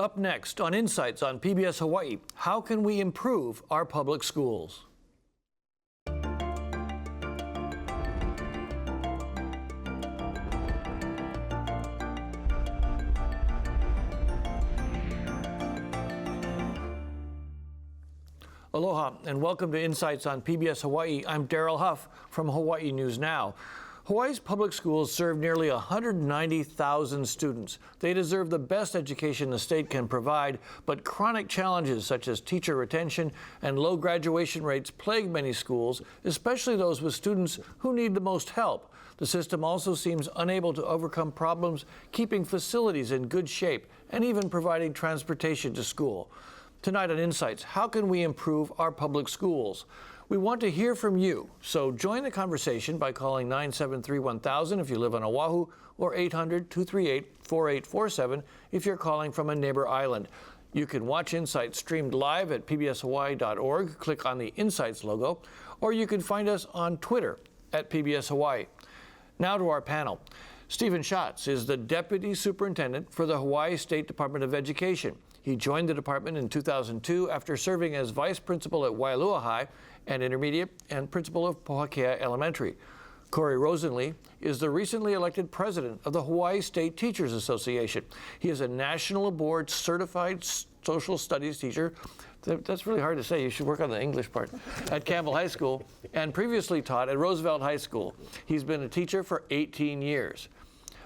Up next on Insights on PBS Hawaii, how can we improve our public schools? Aloha and welcome to Insights on PBS Hawaii. I'm Daryl Huff from Hawaii News Now. Hawaii's public schools serve nearly 190,000 students. They deserve the best education the state can provide, but chronic challenges such as teacher retention and low graduation rates plague many schools, especially those with students who need the most help. The system also seems unable to overcome problems keeping facilities in good shape and even providing transportation to school. Tonight on Insights, how can we improve our public schools? We want to hear from you, so join the conversation by calling 973-1000 if you live on Oahu, or 800-238-4847 if you're calling from a neighbor island. You can watch Insights streamed live at pbshawaii.org, click on the Insights logo, or you can find us on Twitter at PBS Hawaii. Now to our panel. Stephen Schatz is the Deputy Superintendent for the Hawaii State Department of Education. He joined the department in 2002 after serving as Vice Principal at Waialua High and Intermediate and Principal of Pohakea Elementary. Corey Rosenlee is the recently elected President of the Hawaii State Teachers Association. He is a National Board Certified Social Studies teacher. That's really hard to say. You should work on the English part. At Campbell High School and previously taught at Roosevelt High School. He's been a teacher for 18 years.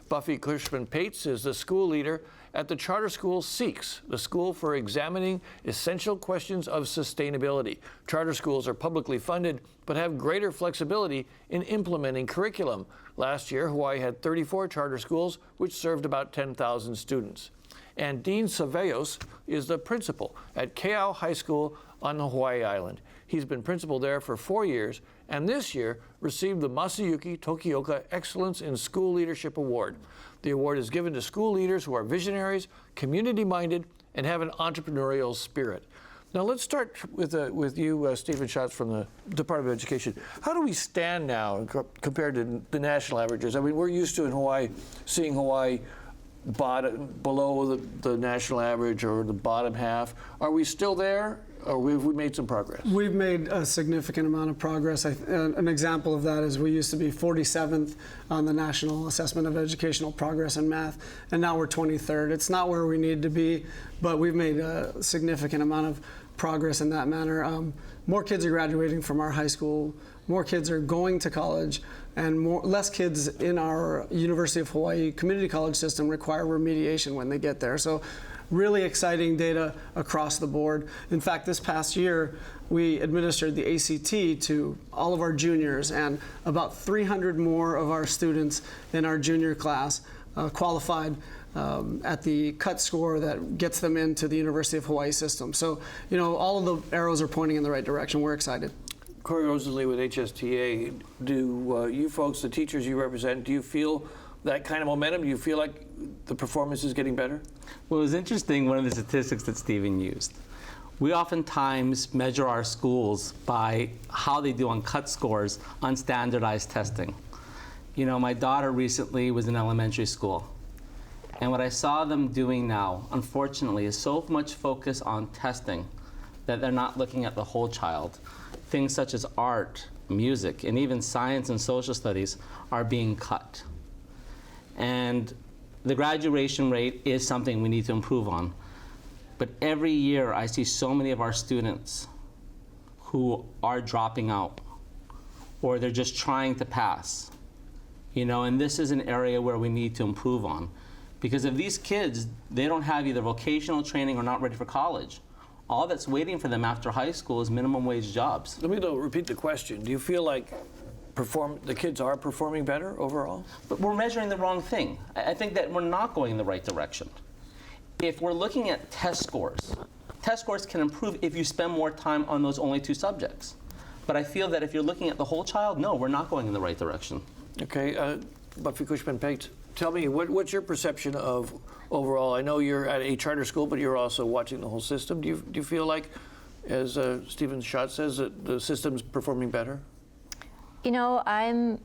Buffy Cushman-Pates is the school leader at the charter school SEEKS, the School for Examining Essential Questions of Sustainability. Charter schools are publicly funded, but have greater flexibility in implementing curriculum. Last year, Hawaii had 34 charter schools, which served about 10,000 students. And Dean Saveos is the principal at Keau High School on the Hawaii Island. He's been principal there for 4 years, and this year received the Masayuki Tokioka Excellence in School Leadership Award. The award is given to school leaders who are visionaries, community-minded, and have an entrepreneurial spirit. Now let's start with you, Stephen Schatz from the Department of Education. How do we stand now compared to the national averages? I mean, we're used to in Hawaii seeing Hawaii below the national average or the bottom half. Are we still there, or have we made some progress? We've made a significant amount of progress. An example of that is we used to be 47th on the National Assessment of Educational Progress in Math, and now we're 23rd. It's not where we need to be, but we've made a significant amount of progress in that manner. More kids are graduating from our high school, more kids are going to college, and less kids in our University of Hawaii community college system require remediation when they get there. So really exciting data across the board. In fact, this past year, we administered the ACT to all of our juniors, and about 300 more of our students in our junior class qualified at the cut score that gets them into the University of Hawaii system. So, you know, all of the arrows are pointing in the right direction. We're excited. Corey Rosenlee with HSTA, do you folks, the teachers you represent, do you feel that kind of momentum? Do you feel like the performance is getting better? Well, it was interesting, one of the statistics that Stephen used. We oftentimes measure our schools by how they do on cut scores on standardized testing. You know, my daughter recently was in elementary school, and what I saw them doing now, unfortunately, is so much focus on testing that they're not looking at the whole child. Things such as art, music, and even science and social studies are being cut. And the graduation rate is something we need to improve on. But every year I see so many of our students who are dropping out, or they're just trying to pass. You know, and this is an area where we need to improve on. Because if these kids, they don't have either vocational training or not ready for college, all that's waiting for them after high school is minimum wage jobs. Let me repeat the question. Do you feel like the kids are performing better overall? But we're measuring the wrong thing. I think that we're not going in the right direction. If we're looking at test scores can improve if you spend more time on those only 2 subjects. But I feel that if you're looking at the whole child, no, we're not going in the right direction. Okay, Buffy Cushman-Pates, tell me, what's your perception of overall? I know you're at a charter school, but you're also watching the whole system. Do you feel like, as Stephen Schatz says, that the system's performing better? You know, I'm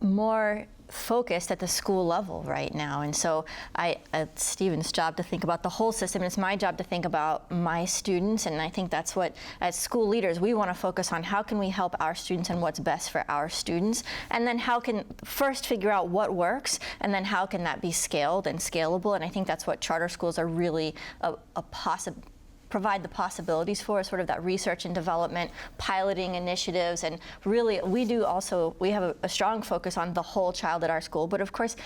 more focused at the school level right now. And so it's Stephen's job to think about the whole system, and it's my job to think about my students. And I think that's what, as school leaders, we want to focus on: how can we help our students and what's best for our students? And then how can first figure out what works, and then how can that be scaled and scalable? And I think that's what charter schools are really provide the possibilities for, sort of that research and development, piloting initiatives, and really we have a strong focus on the whole child at our school. But of course,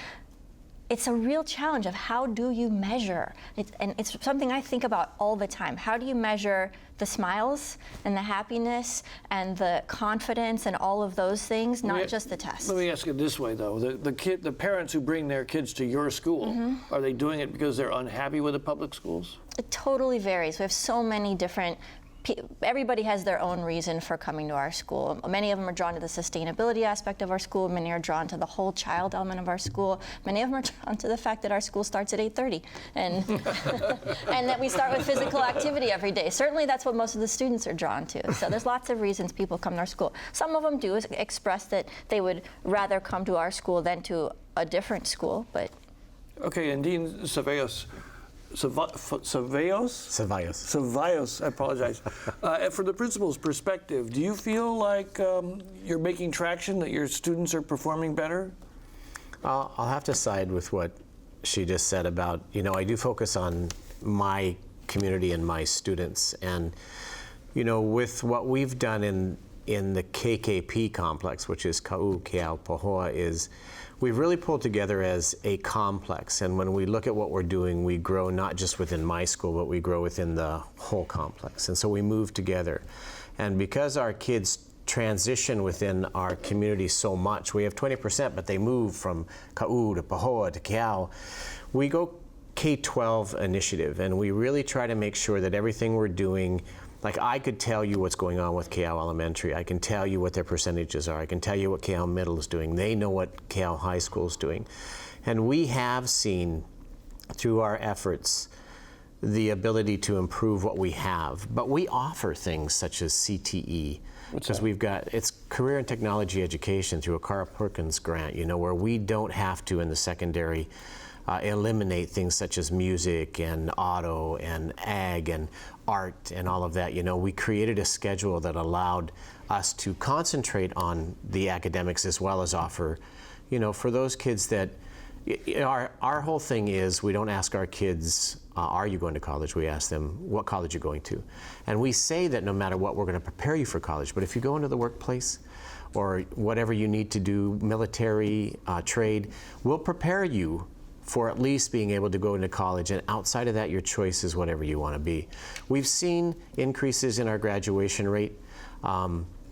it's a real challenge of how do you measure? It's something I think about all the time. How do you measure the smiles and the happiness and the confidence and all of those things, not just the tests? Let me ask it this way, though. The parents who bring their kids to your school, are they doing it because they're unhappy with the public schools? It totally varies. We have so many different everybody has their own reason for coming to our school. Many of them are drawn to the sustainability aspect of our school. Many are drawn to the whole child element of our school. Many of them are drawn to the fact that our school starts at 8:30 and and that we start with physical activity every day. Certainly that's what most of the students are drawn to. So there's lots of reasons people come to our school. Some of them do express that they would rather come to our school than to a different school, but. Okay, and Dean Ceballos, I apologize. From the principal's perspective, do you feel like you're making traction, that your students are performing better? I'll have to side with what she just said about, I do focus on my community and my students. And, with what we've done in the KKP complex, which is Ka'u Keau Pahoa, is we've really pulled together as a complex. And when we look at what we're doing, we grow not just within my school, but we grow within the whole complex. And so we move together. And because our kids transition within our community so much, we have 20%, but they move from Ka'u to Pahoa to Keau. We go K-12 initiative, and we really try to make sure that everything we're doing, like I could tell you what's going on with Keau Elementary. I can tell you what their percentages are. I can tell you what Keau Middle is doing. They know what Keau High School is doing. And we have seen through our efforts the ability to improve what we have. But we offer things such as CTE. Because we've got, it's career and technology education through a Carl Perkins grant, where we don't have to in the secondary eliminate things such as music and auto and ag and art and all of that. We created a schedule that allowed us to concentrate on the academics as well as offer, for those kids that, our whole thing is we don't ask our kids, are you going to college? We ask them, what college are you going to? And we say that no matter what, we're going to prepare you for college. But if you go into the workplace or whatever you need to do, military, trade, we'll prepare you for at least being able to go into college, and outside of that, your choice is whatever you want to be. We've seen increases in our graduation rate.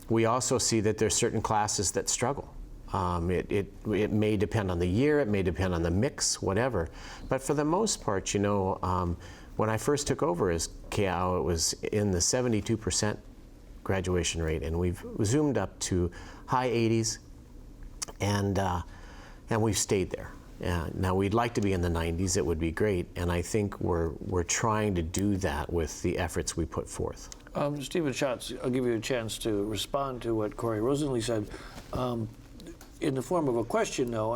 We also see that there's certain classes that struggle. It may depend on the year, it may depend on the mix, whatever. But for the most part, when I first took over as Keau, it was in the 72% graduation rate, and we've zoomed up to high 80s, and we've stayed there. Now we'd like to be in the 90s. It would be great, and I think we're trying to do that with the efforts we put forth. Stephen Schatz, I'll give you a chance to respond to what Corey Rosenly said. In the form of a question, though,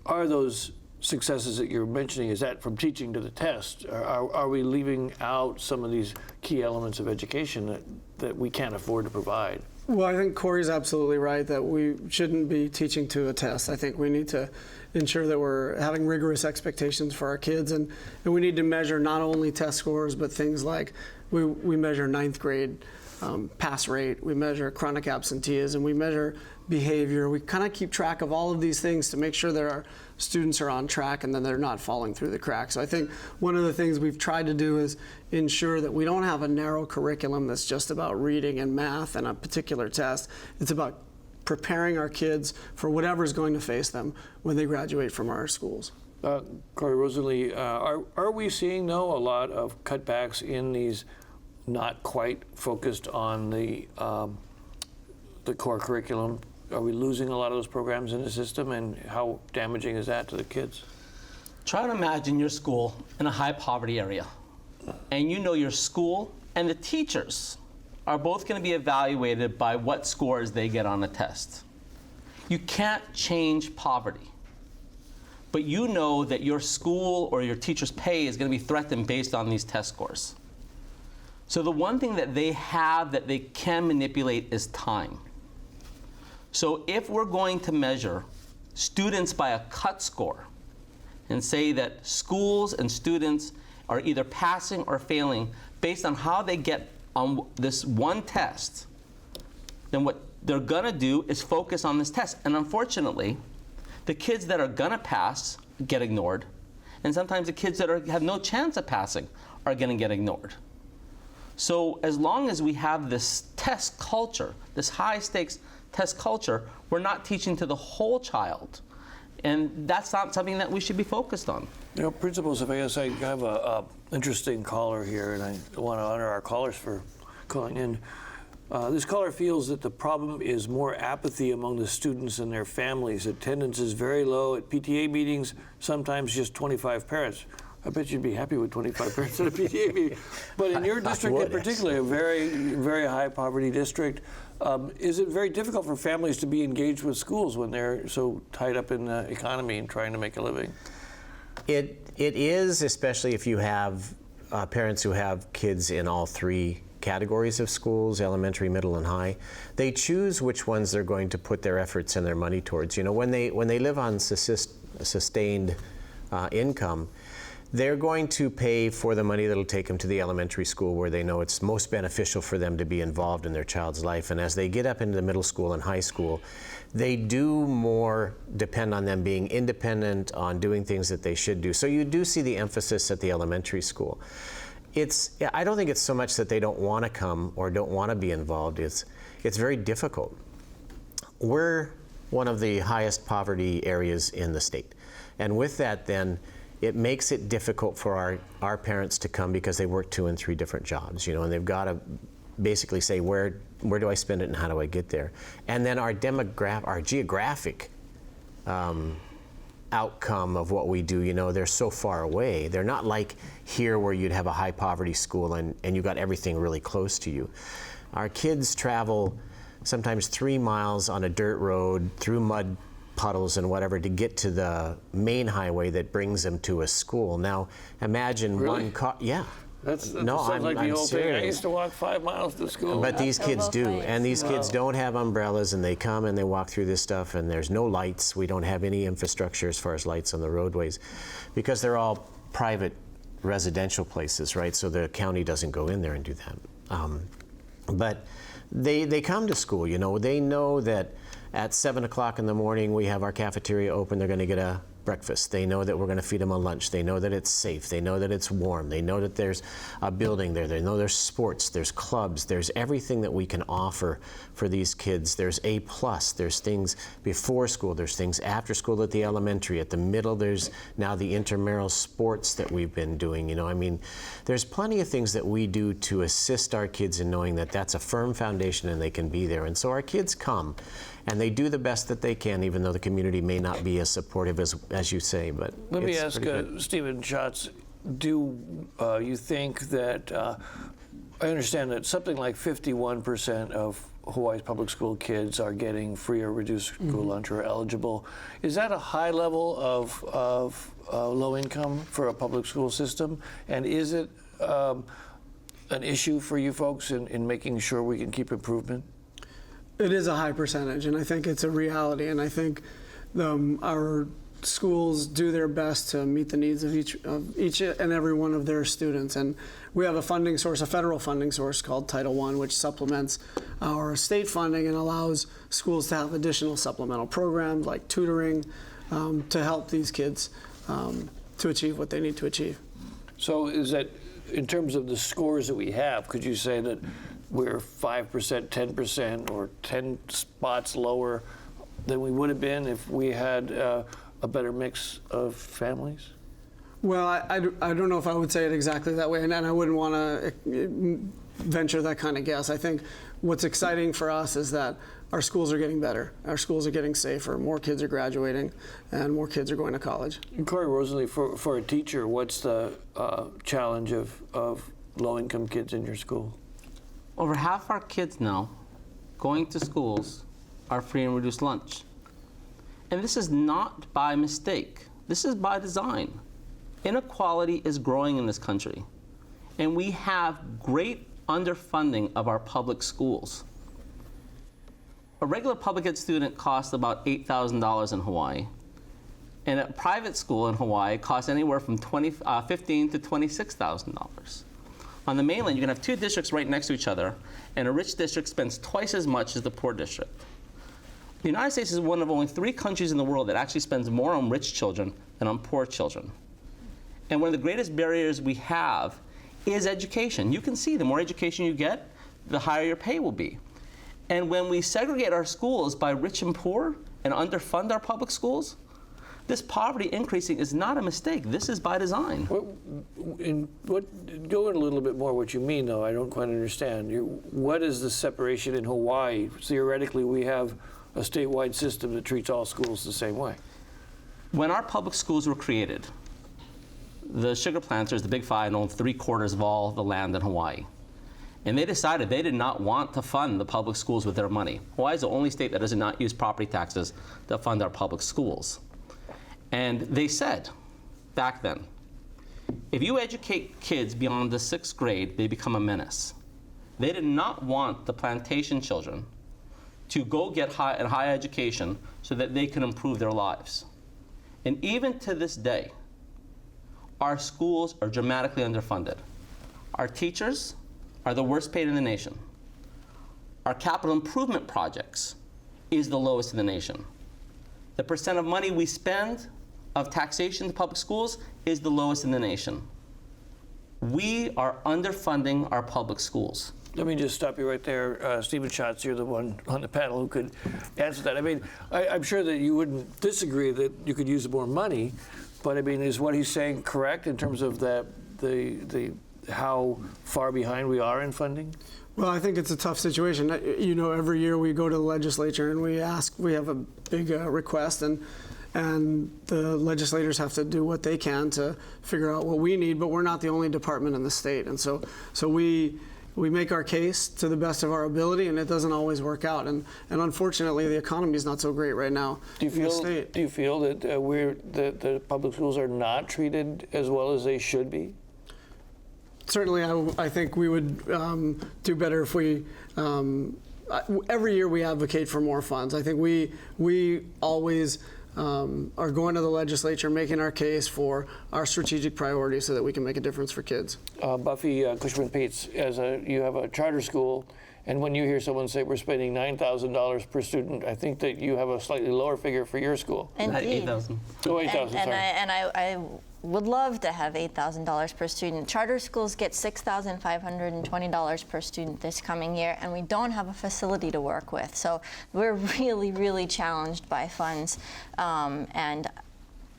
are those successes that you're mentioning, is that from teaching to the test? Are we leaving out some of these key elements of education that we can't afford to provide? Well, I think Corey's absolutely right that we shouldn't be teaching to a test. I think we need to ensure that we're having rigorous expectations for our kids, and we need to measure not only test scores, but things like we measure ninth grade pass rate, we measure chronic absenteeism, we measure behavior. We kind of keep track of all of these things to make sure that our students are on track and then they're not falling through the cracks. So I think one of the things we've tried to do is ensure that we don't have a narrow curriculum that's just about reading and math and a particular test. It's about preparing our kids for whatever's going to face them when they graduate from our schools. Corey Rosenly, are we seeing, though, a lot of cutbacks in these not quite focused on the core curriculum? Are we losing a lot of those programs in the system, and how damaging is that to the kids? Try to imagine your school in a high poverty area, and your school and the teachers are both going to be evaluated by what scores they get on a test. You can't change poverty, but you know that your school or your teacher's pay is going to be threatened based on these test scores. So the one thing that they have that they can manipulate is time. So if we're going to measure students by a cut score and say that schools and students are either passing or failing based on how they get on this one test, then what they're gonna do is focus on this test. And unfortunately, the kids that are gonna pass get ignored. And sometimes the kids that have no chance of passing are gonna get ignored. So as long as we have this test culture, this high stakes test culture, we're not teaching to the whole child. And that's not something that we should be focused on. You know, principals, if I guess I have a interesting caller here, and I want to honor our callers for calling in. This caller feels that the problem is more apathy among the students and their families. Attendance is very low at PTA meetings, sometimes just 25 parents. I bet you'd be happy with 25 parents at a PTA meeting. But in your district in particular, a very, very high poverty district, is it very difficult for families to be engaged with schools when they're so tied up in the economy and trying to make a living? It is, especially if you have parents who have kids in all three categories of schools, elementary, middle, and high. They choose which ones they're going to put their efforts and their money towards. You know, when they live on sustained income, they're going to pay for the money that'll take them to the elementary school where they know it's most beneficial for them to be involved in their child's life. And as they get up into the middle school and high school, they do more depend on them being independent, on doing things that they should do. So you do see the emphasis at the elementary school. I don't think it's so much that they don't want to come or don't want to be involved. It's very difficult. We're one of the highest poverty areas in the state. And with that, then, it makes it difficult for our parents to come because they work 2 and 3 different jobs, you know, and they've got to basically say, where do I spend it and how do I get there? And then our geographic outcome of what we do, you know, they're so far away. They're not like here where you'd have a high poverty school and you got everything really close to you. Our kids travel sometimes 3 miles on a dirt road through mud puddles and whatever to get to the main highway that brings them to a school. Now, imagine one car. Yeah. That sounds like the old thing. I used to walk 5 miles to school. But these kids do, and these kids don't have umbrellas, and they come and they walk through this stuff, and there's no lights. We don't have any infrastructure as far as lights on the roadways, because they're all private residential places, right? So the county doesn't go in there and do that. But they come to school, you know. They know that at 7 o'clock in the morning, we have our cafeteria open. They're going to get a breakfast. They know that we're going to feed them a lunch. They know that it's safe. They know that it's warm. They know that there's a building there. They know there's sports, there's clubs, there's everything that we can offer for these kids. There's A+, there's things before school, there's things after school at the elementary. At the middle, there's now the intramural sports that we've been doing. You know, I mean, there's plenty of things that we do to assist our kids in knowing that that's a firm foundation and they can be there. And so our kids come and they do the best that they can, even though the community may not be as supportive as you say. But let me ask Stephen Schatz, do you think that, I understand that something like 51% of Hawaii's public school kids are getting free or reduced school lunch or eligible. Is that a high level of low income for a public school system? And is it an issue for you folks in making sure we can keep improvement? It is a high percentage, and I think it's a reality, and I think our schools do their best to meet the needs of each and every one of their students. And we have a funding source, a federal funding source called Title I, which supplements our state funding and allows schools to have additional supplemental programs like tutoring to help these kids to achieve what they need to achieve. So is that, in terms of the scores that we have, could you say that we're 5%, 10%, or 10 spots lower than we would have been if we had a better mix of families? Well, I don't know if I would say it exactly that way, and I wouldn't want to venture that kind of guess. I think what's exciting for us is that our schools are getting better. Our schools are getting safer. More kids are graduating, and more kids are going to college. And Corey Rosalie, for a teacher, what's the challenge of low-income kids in your school? Over half our kids now going to schools are free and reduced lunch. And this is not by mistake. This is by design. Inequality is growing in this country. And we have great underfunding of our public schools. A regular public ed student costs about $8,000 in Hawaii. And a private school in Hawaii costs anywhere from $15,000 to $26,000. On the mainland, you can have two districts right next to each other, and a rich district spends twice as much as the poor district. The United States is one of only 3 countries in the world that actually spends more on rich children than on poor children. And one of the greatest barriers we have is education. You can see the more education you get, the higher your pay will be. And when we segregate our schools by rich and poor and underfund our public schools, this poverty increasing is not a mistake. This is by design. Go in a little bit more what you mean, though. I don't quite understand. What is the separation in Hawaii? Theoretically, we have a statewide system that treats all schools the same way. When our public schools were created, the sugar planters, the Big Five, owned 3/4 of all the land in Hawaii. And they decided they did not want to fund the public schools with their money. Hawaii is the only state that does not use property taxes to fund our public schools. And they said, back then, if you educate kids beyond the 6th grade, they become a menace. They did not want the plantation children to go get a high education so that they can improve their lives. And even to this day, our schools are dramatically underfunded. Our teachers are the worst paid in the nation. Our capital improvement projects is the lowest in the nation. The percent of money we spend of taxation to public schools is the lowest in the nation. We are underfunding our public schools. Let me just stop you right there. Stephen Schatz, you're the one on the panel who could answer that. I mean, I'm sure that you wouldn't disagree that you could use more money, but I mean, is what he's saying correct in terms of the how far behind we are in funding? Well, I think it's a tough situation. You know, every year we go to the legislature and we have a big request, and the legislators have to do what they can to figure out what we need, but we're not the only department in the state. And so we make our case to the best of our ability, and it doesn't always work out. And unfortunately, the economy is not so great right now in the state. Do you feel that the public schools are not treated as well as they should be? Certainly, I think we would do better if we. Every year we advocate for more funds. I think we always are going to the legislature, making our case for our strategic priorities so that we can make a difference for kids. Buffy Cushman-Peets, you have a charter school, and when you hear someone say we're spending $9,000 per student, I think that you have a slightly lower figure for your school. Indeed. 8,000. Oh, 8,000, sorry. And I would love to have $8,000 per student. Charter schools get $6,520 per student this coming year, and we don't have a facility to work with. So we're really, really challenged by funds. And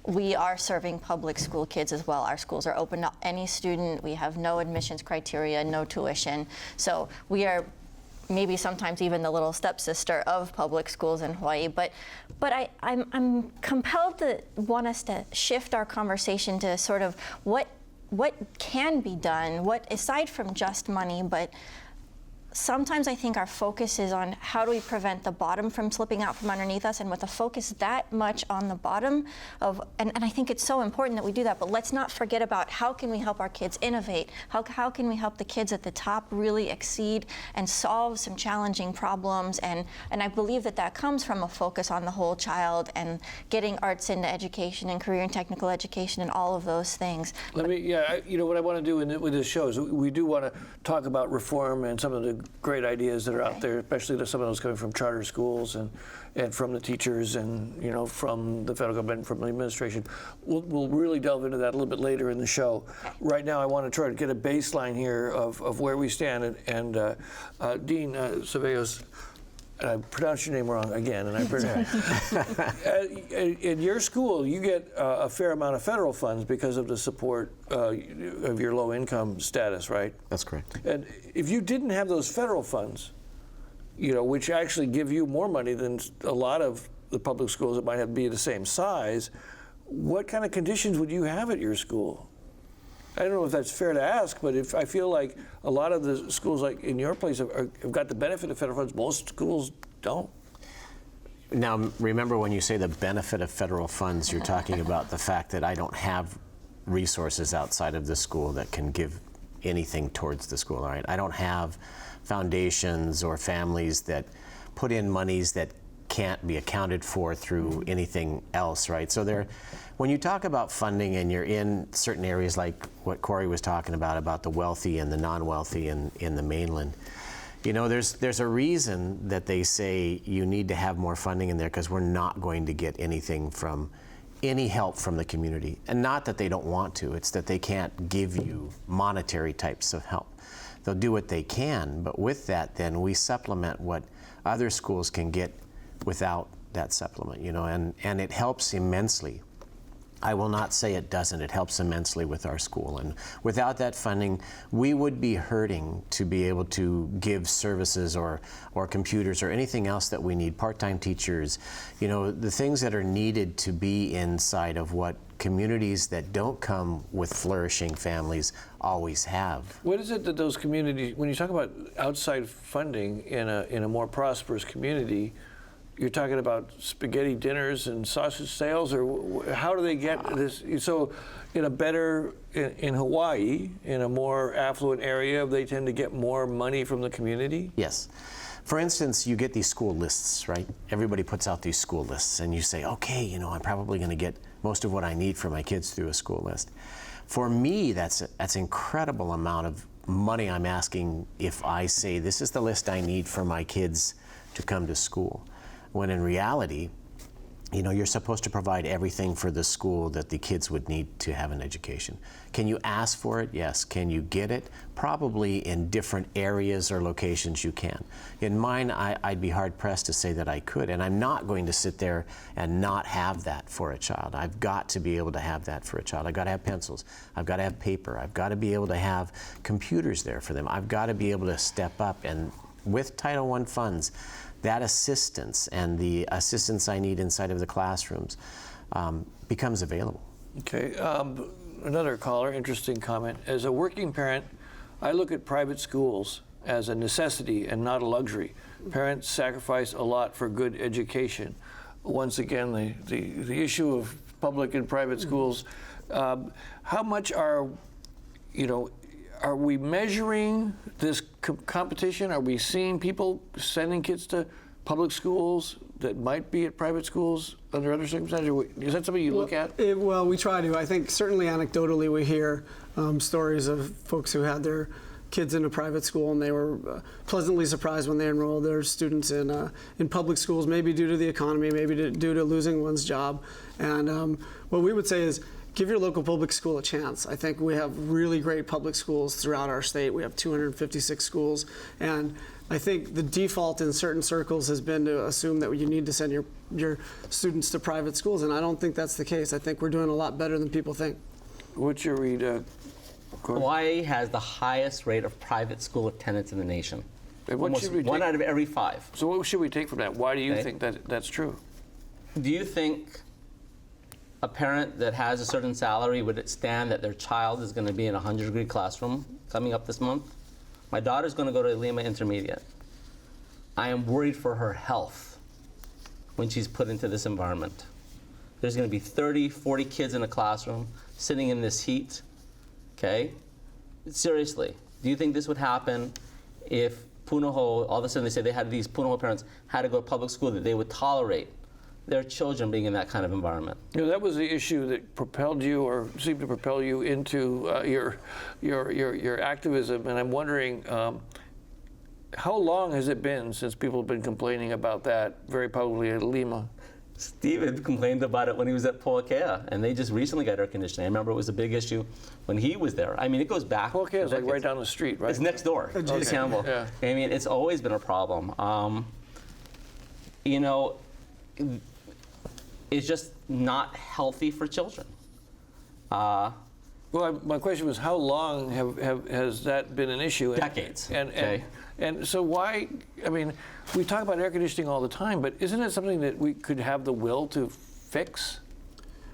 we are serving public school kids as well. Our schools are open to any student. We have no admissions criteria, no tuition. So we are maybe sometimes even the little stepsister of public schools in Hawaii. But I'm compelled to want us to shift our conversation to sort of what can be done, what aside from just money, but sometimes I think our focus is on how do we prevent the bottom from slipping out from underneath us, and with a focus that much on the bottom of, and I think it's so important that we do that, but let's not forget about how can we help our kids innovate? How can we help the kids at the top really exceed and solve some challenging problems? And I believe that comes from a focus on the whole child and getting arts into education and career and technical education and all of those things. What I want to do with this show is we do want to talk about reform and some of the great ideas that are out there, especially some of those coming from charter schools and from the teachers and from the federal government, from the administration. We'll really delve into that a little bit later in the show. Right now, I want to try to get a baseline here of where we stand. And Dean Ceballos, I pronounced your name wrong again, and I in your school, you get a fair amount of federal funds because of the support of your low-income status, right? That's correct. And if you didn't have those federal funds, which actually give you more money than a lot of the public schools that might have be the same size, what kind of conditions would you have at your school? I don't know if that's fair to ask, but I feel like a lot of the schools, like in your place, have got the benefit of federal funds. Most schools don't. Now, remember when you say the benefit of federal funds, you're talking about the fact that I don't have resources outside of the school that can give anything towards the school, all right? I don't have foundations or families that put in monies that can't be accounted for through anything else, right? So when you talk about funding and you're in certain areas like what Corey was talking about the wealthy and the non-wealthy in the mainland, you know, there's a reason that they say you need to have more funding in there, because we're not going to get any help from the community. And not that they don't want to, it's that they can't give you monetary types of help. They'll do what they can, but with that, then we supplement what other schools can get without that supplement, you know, and it helps immensely. I will not say it doesn't. It helps immensely with our school. And without that funding, we would be hurting to be able to give services or computers or anything else that we need, part-time teachers, you know, the things that are needed to be inside of what communities that don't come with flourishing families always have. What is it that those communities, when you talk about outside funding in a more prosperous community, you're talking about spaghetti dinners and sausage sales, or how do they get this? So in Hawaii, in a more affluent area, they tend to get more money from the community? Yes. For instance, you get these school lists, right? Everybody puts out these school lists, and you say, okay, you know, I'm probably going to get most of what I need for my kids through a school list. For me, that's an incredible amount of money I'm asking if I say, this is the list I need for my kids to come to school. When in reality, you know, you're supposed to provide everything for the school that the kids would need to have an education. Can you ask for it? Yes. Can you get it? Probably in different areas or locations you can. In mine, I'd be hard pressed to say that I could, and I'm not going to sit there and not have that for a child. I've got to be able to have that for a child. I've got to have pencils. I've got to have paper. I've got to be able to have computers there for them. I've got to be able to step up, and with Title I funds, that assistance and the assistance I need inside of the classrooms becomes available. Okay. Another caller, interesting comment. As a working parent, I look at private schools as a necessity and not a luxury. Parents sacrifice a lot for good education. Once again, the issue of public and private schools. How much are we measuring this competition? Are we seeing people sending kids to public schools that might be at private schools under other circumstances? Is that something you look at? Well, we try to. I think certainly anecdotally we hear stories of folks who had their kids in a private school and they were pleasantly surprised when they enrolled their students in public schools, maybe due to the economy, maybe due to losing one's job. And what we would say is, give your local public school a chance. I think we have really great public schools throughout our state. We have 256 schools, and I think the default in certain circles has been to assume that you need to send your students to private schools, and I don't think that's the case. I think we're doing a lot better than people think. What's your read? Hawaii has the highest rate of private school attendance in the nation. Almost one out of every 5. So what should we take from that? Why do you think that that's true? Do you think a parent that has a certain salary would stand that their child is going to be in a 100-degree classroom coming up this month? My daughter's going to go to Lima Intermediate. I am worried for her health when she's put into this environment. There's going to be 30, 40 kids in a classroom sitting in this heat, okay? Seriously, do you think this would happen if Punahou, all of a sudden they say they had these Punahou parents had to go to public school, that they would tolerate their children being in that kind of environment? You know, that was the issue that propelled you, or seemed to propel you, into your activism. And I'm wondering, how long has it been since people have been complaining about that very publicly at Lima? Steven complained about it when he was at Poakea, and they just recently got air conditioning. I remember it was a big issue when he was there. I mean, it goes back. Poakea is like right down the street, right? It's next door to Campbell. Yeah. I mean, it's always been a problem. You know, it's just not healthy for children. Well, my question was, how long has that been an issue? Decades. And so why, I mean, we talk about air conditioning all the time, but isn't it something that we could have the will to fix?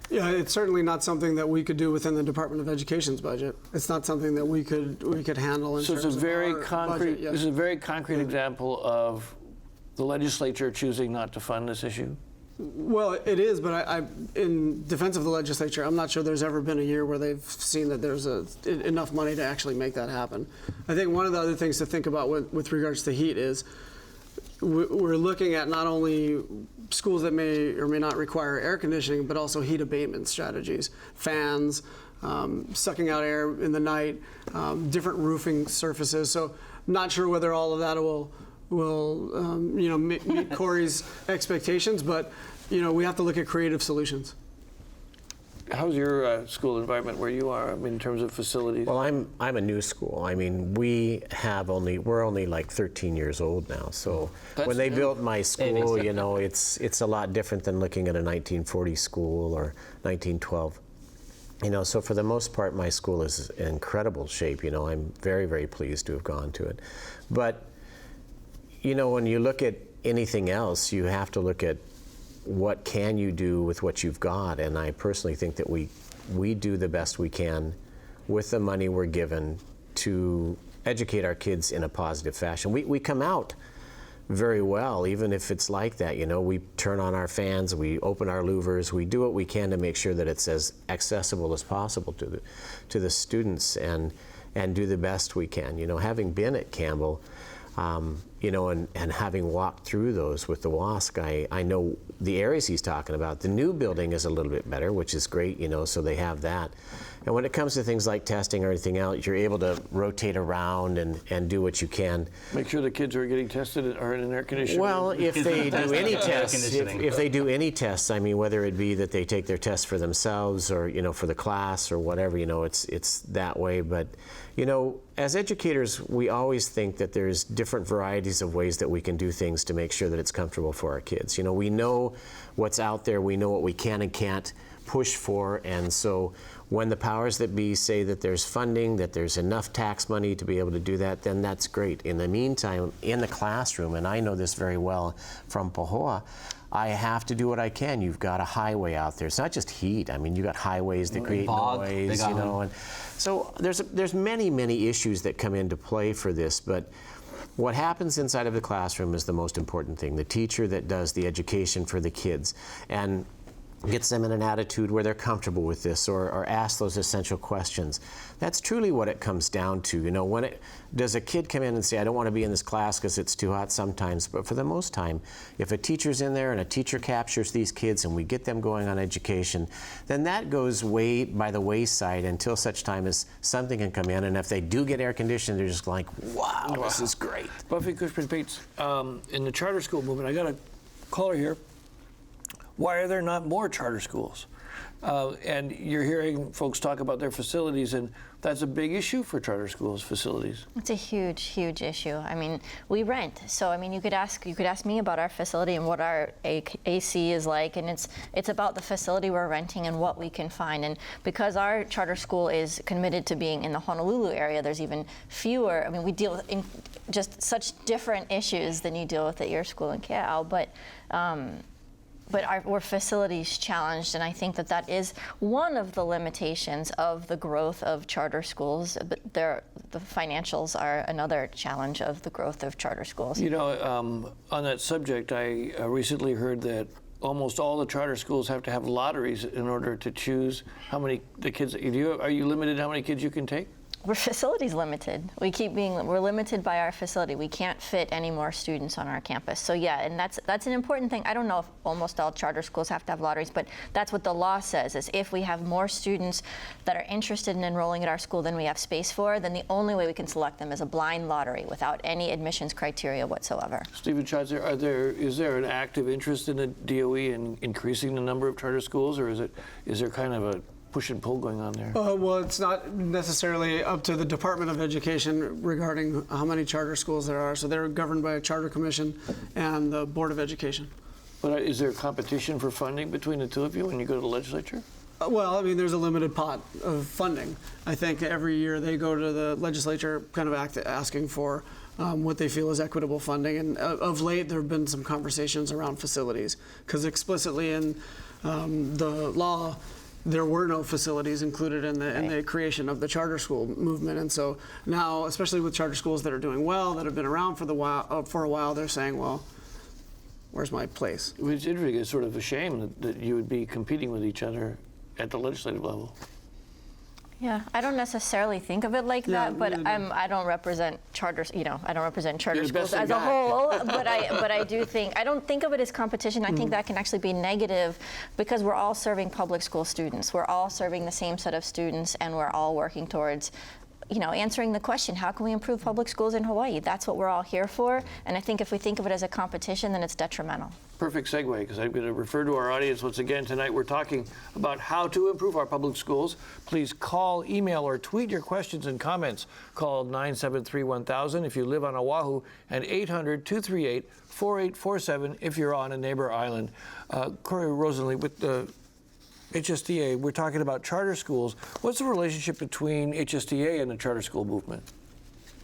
Yeah, it's certainly not something that we could do within the Department of Education's budget. It's not something that we could handle in So terms it's a very of our concrete. budget, yes. This is a very concrete example of the legislature choosing not to fund this issue? Well, it is, but I, in defense of the legislature, I'm not sure there's ever been a year where they've seen that there's enough money to actually make that happen. I think one of the other things to think about with regards to heat is we're looking at not only schools that may or may not require air conditioning, but also heat abatement strategies, fans, sucking out air in the night, different roofing surfaces. So not sure whether all of that will meet Corey's expectations, but we have to look at creative solutions. How's your school environment where you are, in terms of facilities? Well, I'm a new school. I mean, we're only like 13 years old now. So when they built my school, it's a lot different than looking at a 1940 school or 1912. So for the most part, my school is in incredible shape. I'm very, very pleased to have gone to it. But when you look at anything else, you have to look at what can you do with what you've got. And I personally think that we do the best we can with the money we're given to educate our kids in a positive fashion. We come out very well, even if it's like that. We turn on our fans, we open our louvers, we do what we can to make sure that it's as accessible as possible to the students and do the best we can. Having been at Campbell, and having walked through those with the WASC, I know the areas he's talking about. The new building is a little bit better, which is great, so they have that. And when it comes to things like testing or anything else, you're able to rotate around and do what you can. Make sure the kids who are getting tested are in an air conditioner. Well, if they do any tests, if they do any tests, I mean, whether it be that they take their tests for themselves or, for the class or whatever, it's that way. But, as educators, we always think that there's different varieties of ways that we can do things to make sure that it's comfortable for our kids. We know what's out there, we know what we can and can't push for, and so when the powers that be say that there's funding, that there's enough tax money to be able to do that, then that's great. In the meantime, in the classroom, and I know this very well from Pahoa, I have to do what I can. You've got a highway out there. It's not just heat. I mean, you've got highways that create noise, and so there's many, many issues that come into play for this, but what happens inside of the classroom is the most important thing. The teacher that does the education for the kids and gets them in an attitude where they're comfortable with this or ask those essential questions. That's truly what it comes down to. Does a kid come in and say, I don't want to be in this class because it's too hot sometimes, but for the most time, if a teacher's in there and a teacher captures these kids and we get them going on education, then that goes way by the wayside until such time as something can come in, and if they do get air conditioning, they're just like, wow, this is great. Buffy Cushman-Pates, in the charter school movement, I got a caller here. Why are there not more charter schools? And you're hearing folks talk about their facilities, and that's a big issue for charter schools' facilities. It's a huge, huge issue. I mean, we rent, so I mean, you could ask me about our facility and what our AC is like, and it's about the facility we're renting and what we can find. And because our charter school is committed to being in the Honolulu area, there's even fewer. I mean, we deal with just such different issues than you deal with at your school in Ke'au, but we're facilities challenged, and I think that is one of the limitations of the growth of charter schools. But the financials are another challenge of the growth of charter schools. On that subject, I recently heard that almost all the charter schools have to have lotteries in order to choose how many the kids. Are you limited how many kids you can take? We're facilities limited. We're limited by our facility. We can't fit any more students on our campus. So yeah, and that's an important thing. I don't know if almost all charter schools have to have lotteries, but that's what the law says, is if we have more students that are interested in enrolling at our school than we have space for, then the only way we can select them is a blind lottery without any admissions criteria whatsoever. Stephen Schatzer, is there an active interest in the DOE in increasing the number of charter schools, or is there kind of a push and pull going on there? Well, it's not necessarily up to the Department of Education regarding how many charter schools there are. So they're governed by a charter commission and the Board of Education. But is there competition for funding between the two of you when you go to the legislature? Well, I mean, there's a limited pot of funding. I think every year they go to the legislature kind of asking for what they feel is equitable funding. And of late, there have been some conversations around facilities, because explicitly in the law, there were no facilities included in the creation of the charter school movement. And so now, especially with charter schools that are doing well, that have been around for a while, they're saying, well, Where's my place? It's interesting. It's sort of a shame that you would be competing with each other at the legislative level. Yeah, I don't necessarily think of it like Yeah, that, but neither do I don't represent charters. I don't represent charter You're the schools best as a guy. whole. But I do think I don't think of it as competition. I think that can actually be negative because we're all serving public school students. We're all serving the same set of students, and we're all working towards, answering the question, how can we improve public schools in Hawaii? That's what we're all here for. And I think if we think of it as a competition, then it's detrimental. Perfect segue, because I'm going to refer to our audience once again. Tonight we're talking about how to improve our public schools. Please call, email, or tweet your questions and comments. Call 973-1000 if you live on Oahu, and 800-238-4847 if you're on a neighbor island. Corey Rosalie, with the HSDA, we're talking about charter schools. What's the relationship between HSDA and the charter school movement?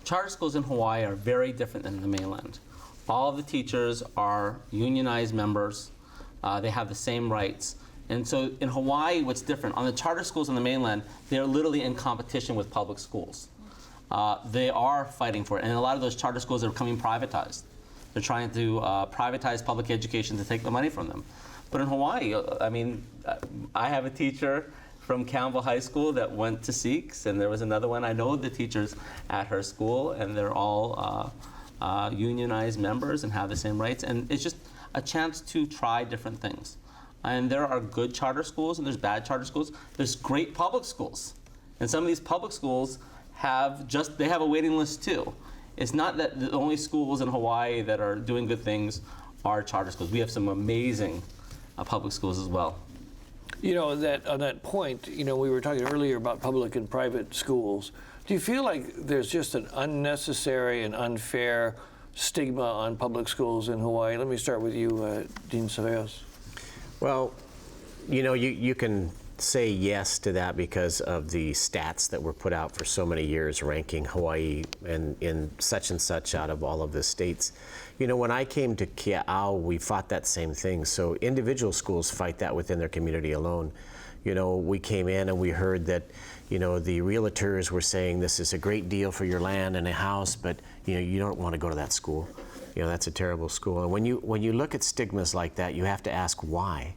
Charter schools in Hawaii are very different than the mainland. All of the teachers are unionized members. They have the same rights. And so in Hawaii, what's different, on the charter schools on the mainland, they're literally in competition with public schools. They are fighting for it. And a lot of those charter schools are becoming privatized. They're trying to privatize public education to take the money from them. But in Hawaii, I have a teacher from Campbell High School that went to Sikhs, and there was another one. I know the teachers at her school, and they're all unionized members and have the same rights. And it's just a chance to try different things. And there are good charter schools, and there's bad charter schools. There's great public schools. And some of these public schools have a waiting list too. It's not that the only schools in Hawaii that are doing good things are charter schools. We have some amazing public schools as well. On that point, we were talking earlier about public and private schools. Do you feel like there's just an unnecessary and unfair stigma on public schools in Hawaii? Let me start with you, Dean Ceballos. Well, you can say yes to that because of the stats that were put out for so many years ranking Hawaii in such and such out of all of the states. When I came to Kea'au, we fought that same thing. So individual schools fight that within their community alone. We came in and we heard that, the realtors were saying this is a great deal for your land and a house, but you don't want to go to that school. That's a terrible school. And when you look at stigmas like that, you have to ask why.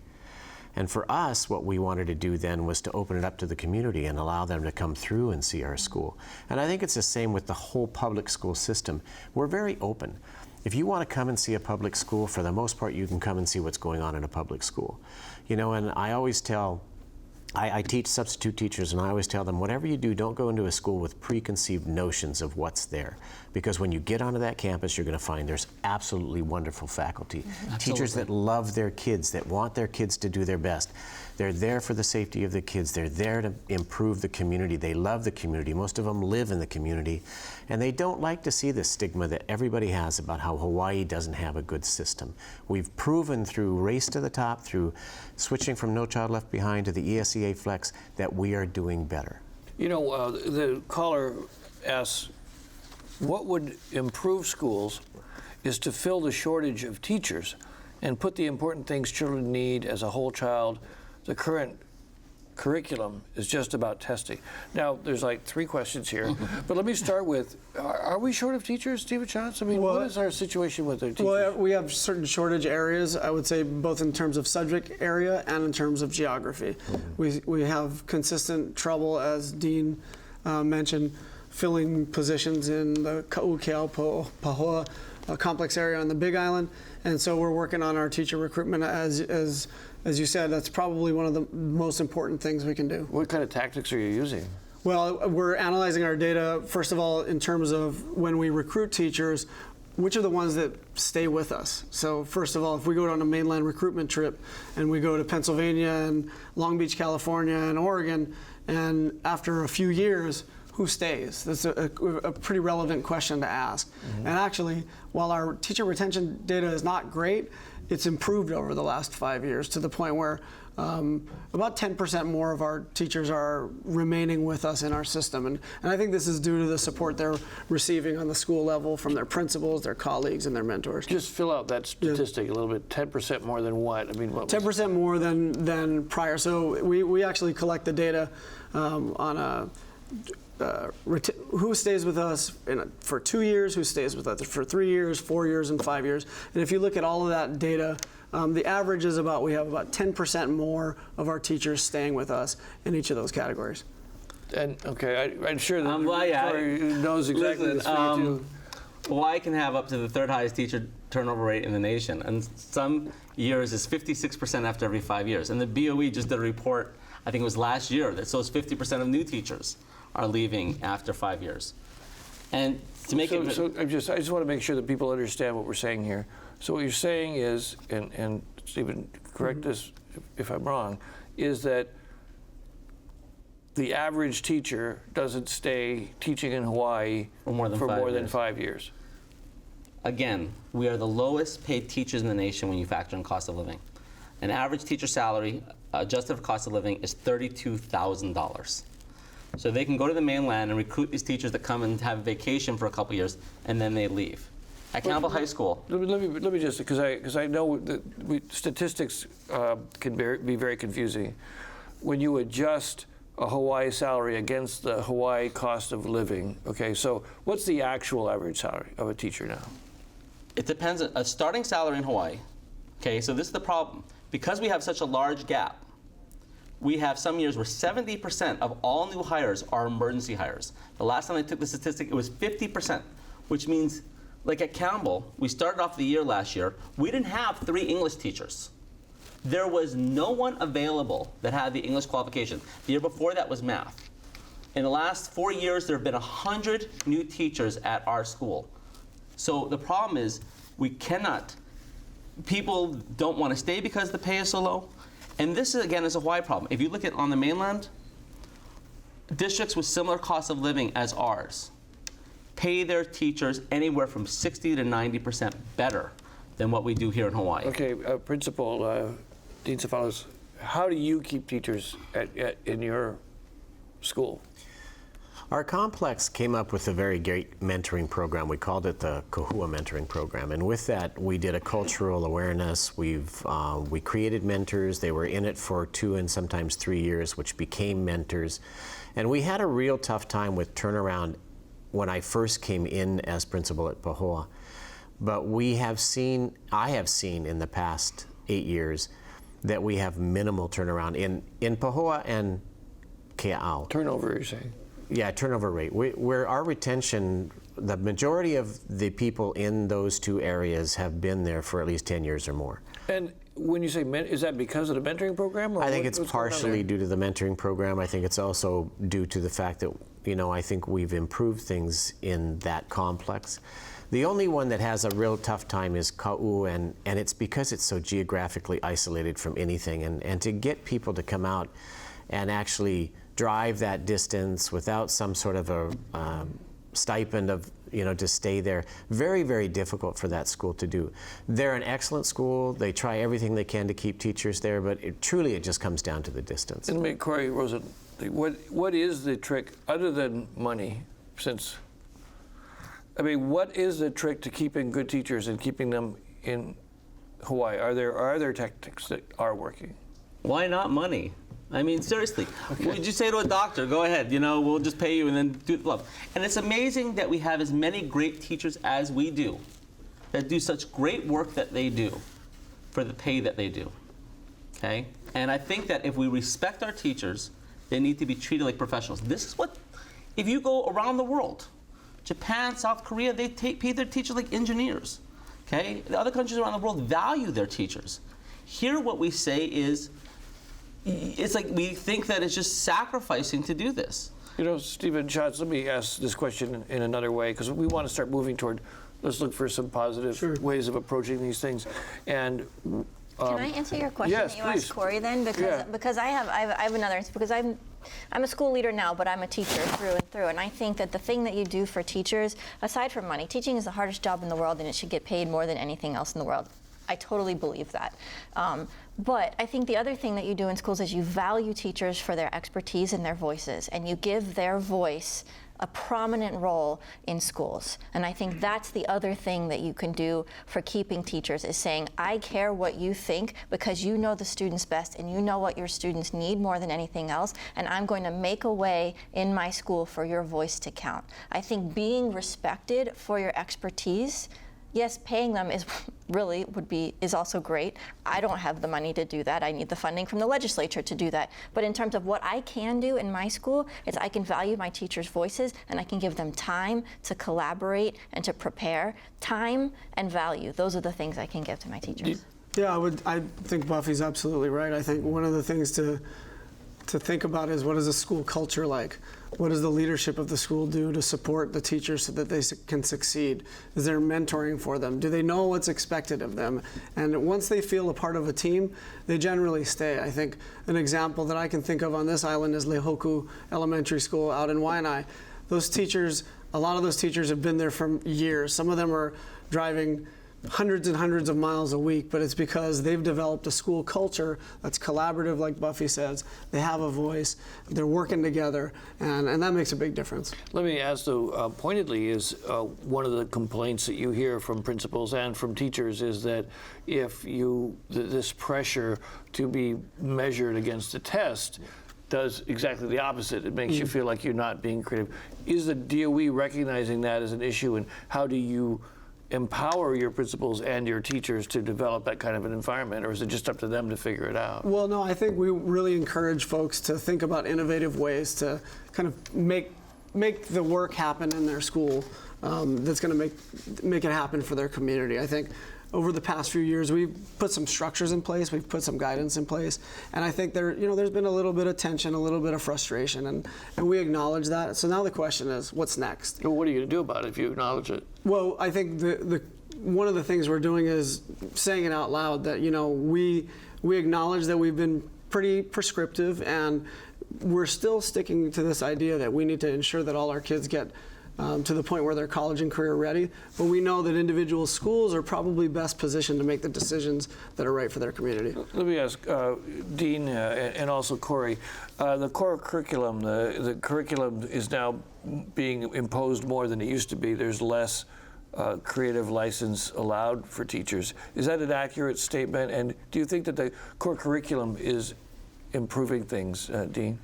And for us, what we wanted to do then was to open it up to the community and allow them to come through and see our school. And I think it's the same with the whole public school system. We're very open. If you want to come and see a public school, for the most part, you can come and see what's going on in a public school. And I always I teach substitute teachers, and I always tell them, whatever you do, don't go into a school with preconceived notions of what's there. Because when you get onto that campus, you're going to find there's absolutely wonderful faculty. Teachers that love their kids, that want their kids to do their best. They're there for the safety of the kids. They're there to improve the community. They love the community. Most of them live in the community. And they don't like to see the stigma that everybody has about how Hawaii doesn't have a good system. We've proven through Race to the Top, through switching from No Child Left Behind to the ESEA Flex, that we are doing better. The caller asks, what would improve schools is to fill the shortage of teachers and put the important things children need as a whole child. The current curriculum is just about testing. Now, there's like 3 questions here, but let me start with, are we short of teachers, Stephen Schatz? What is our situation with our teachers? Well, we have certain shortage areas, I would say, both in terms of subject area and in terms of geography. We have consistent trouble, as Dean mentioned, filling positions in the Ka'ukeau-Pahoa complex area on the Big Island, and so we're working on our teacher recruitment. As you said, that's probably one of the most important things we can do. What kind of tactics are you using? Well, we're analyzing our data, first of all, in terms of when we recruit teachers, which are the ones that stay with us. So first of all, if we go on a mainland recruitment trip and we go to Pennsylvania and Long Beach, California and Oregon, and after a few years, who stays? That's a pretty relevant question to ask. Mm-hmm. And actually, while our teacher retention data is not great, it's improved over the last 5 years to the point where about 10% more of our teachers are remaining with us in our system. And I think this is due to the support they're receiving on the school level from their principals, their colleagues, and their mentors. Just fill out that statistic a little bit. 10% more than what? 10% more than prior. So we actually collect the data on a who stays with us for 2 years, who stays with us for 3 years, 4 years, and 5 years. And if you look at all of that data, the average is we have about 10% more of our teachers staying with us in each of those categories. And okay, I'm sure that Hawaii knows exactly this for you too. Hawaii can have up to the third highest teacher turnover rate in the nation, and some years is 56% after every 5 years. And the BOE just did a report, I think it was last year, that shows 50% of new teachers are leaving after 5 years. And to make it... So I just want to make sure that people understand what we're saying here. So what you're saying is, and Stephen, correct us if I'm wrong, is that the average teacher doesn't stay teaching in Hawaii for more than 5 years. Again, we are the lowest paid teachers in the nation when you factor in cost of living. An average teacher salary, adjusted for cost of living, is $32,000. So they can go to the mainland and recruit these teachers that come and have a vacation for a couple years, and then they leave. At Campbell High School. Let me just, because I know that statistics can be very confusing. When you adjust a Hawaii salary against the Hawaii cost of living, okay, so what's the actual average salary of a teacher now? It depends on a starting salary in Hawaii. Okay, so this is the problem. Because we have such a large gap, we have some years where 70% of all new hires are emergency hires. The last time I took the statistic, it was 50%, which means, like at Campbell, we started off the year last year, we didn't have 3 English teachers. There was no one available that had the English qualification. The year before that was math. In the last 4 years, there have been 100 new teachers at our school. So the problem is, we cannot, people don't want to stay because the pay is so low. And this, again, is a Hawaii problem. If you look at on the mainland, districts with similar cost of living as ours pay their teachers anywhere from 60 to 90% better than what we do here in Hawaii. Okay, Principal Dean Cefalos, how do you keep teachers in your school? Our complex came up with a very great mentoring program. We called it the Kahua Mentoring Program. And with that, we did a cultural awareness. We created mentors. They were in it for 2 and sometimes 3 years, which became mentors. And we had a real tough time with turnaround when I first came in as principal at Pahoa. But I have seen in the past 8 years that we have minimal turnaround in Pahoa and Kea'au. Turnover, you're saying? Yeah, turnover rate. Where our retention, the majority of the people in those 2 areas have been there for at least 10 years or more. And when you say is that because of the mentoring program? Or I think it's partially due to the mentoring program. I think it's also due to the fact that, I think we've improved things in that complex. The only one that has a real tough time is Ka'u, and it's because it's so geographically isolated from anything. And to get people to come out and actually drive that distance without some sort of a stipend of, to stay there, very, very difficult for that school to do. They're an excellent school. They try everything they can to keep teachers there, but it just comes down to the distance. And Corey Rosen, what is the trick, other than money, what is the trick to keeping good teachers and keeping them in Hawaii? Are there tactics that are working? Why not money? I mean, seriously, would you say to a doctor, go ahead, we'll just pay you and then do the love. And it's amazing that we have as many great teachers as we do, that do such great work that they do for the pay that they do, okay? And I think that if we respect our teachers, they need to be treated like professionals. This is what, if you go around the world, Japan, South Korea, they pay their teachers like engineers, okay? The other countries around the world value their teachers. Here what we say is, it's like we think that it's just sacrificing to do this. Stephen Schatz, let me ask this question in another way, because we want to start moving toward, let's look for some positive ways of approaching these things. And can I answer your question yes, that you please. asked Corey then? Because I have another answer, because I'm a school leader now, but I'm a teacher through and through. And I think that the thing that you do for teachers, aside from money, teaching is the hardest job in the world, and it should get paid more than anything else in the world. I totally believe that. But I think the other thing that you do in schools is you value teachers for their expertise and their voices, and you give their voice a prominent role in schools. And I think that's the other thing that you can do for keeping teachers, is saying, I care what you think because you know the students best and you know what your students need more than anything else, and I'm going to make a way in my school for your voice to count. I think being respected for your expertise, yes, paying them is is also great. I don't have the money to do that. I need the funding from the legislature to do that. But in terms of what I can do in my school, is I can value my teachers' voices and I can give them time to collaborate and to prepare. Time and value, those are the things I can give to my teachers. Yeah, I think Buffy's absolutely right. I think one of the things to think about is, what is a school culture like? What does the leadership of the school do to support the teachers so that they can succeed? Is there mentoring for them? Do they know what's expected of them? And once they feel a part of a team, they generally stay. I think an example that I can think of on this island is Lehoku Elementary School out in Waianae. Those teachers, a lot of those teachers have been there for years. Some of them are driving hundreds and hundreds of miles a week, but it's because they've developed a school culture that's collaborative, like Buffy says. They have a voice, they're working together, and that makes a big difference. Let me ask, though, pointedly, is one of the complaints that you hear from principals and from teachers is that if this pressure to be measured against a test does exactly the opposite. It makes you feel like you're not being creative. Is the DOE recognizing that as an issue, and how do you empower your principals and your teachers to develop that kind of an environment, or is it just up to them to figure it out? Well, no, I think we really encourage folks to think about innovative ways to kind of make the work happen in their school, that's going to make it happen for their community. I think over the past few years, we've put some structures in place, we've put some guidance in place, and I think there's been a little bit of tension, a little bit of frustration, and we acknowledge that. So now the question is, what's next? Well, what are you going to do about it if you acknowledge it? Well, I think one of the things we're doing is saying it out loud, that we acknowledge that we've been pretty prescriptive, and we're still sticking to this idea that we need to ensure that all our kids get to the point where they're college and career ready. But we know that individual schools are probably best positioned to make the decisions that are right for their community. Let me ask Dean and also Corey, the core curriculum, the curriculum is now being imposed more than it used to be. There's less creative license allowed for teachers. Is that an accurate statement? And do you think that the core curriculum is improving things, Dean?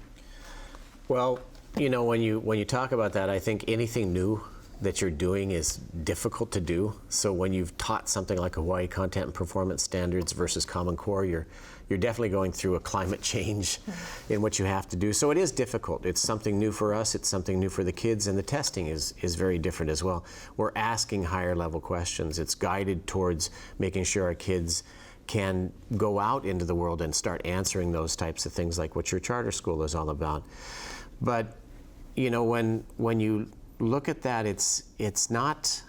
Well, when you talk about that, I think anything new that you're doing is difficult to do. So when you've taught something like Hawaii Content and Performance Standards versus Common Core, you're definitely going through a climate change in what you have to do. So it is difficult. It's something new for us. It's something new for the kids, and the testing is very different as well. We're asking higher level questions. It's guided towards making sure our kids can go out into the world and start answering those types of things, like what your charter school is all about. But when you look at that, it's not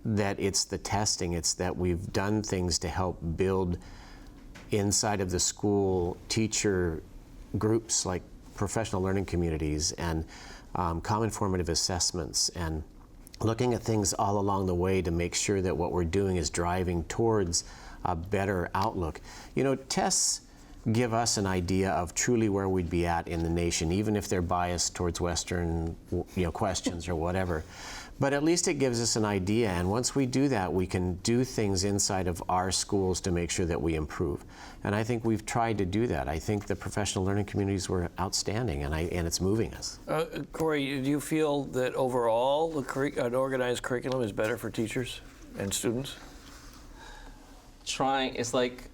that it's the testing, it's that we've done things to help build inside of the school teacher groups like professional learning communities and common formative assessments, and looking at things all along the way to make sure that what we're doing is driving towards a better outlook. Tests give us an idea of truly where we'd be at in the nation, even if they're biased towards Western questions or whatever. But at least it gives us an idea, and once we do that, we can do things inside of our schools to make sure that we improve. And I think we've tried to do that. I think the professional learning communities were outstanding, and it's moving us. Corey, do you feel that overall an organized curriculum is better for teachers and students? It's like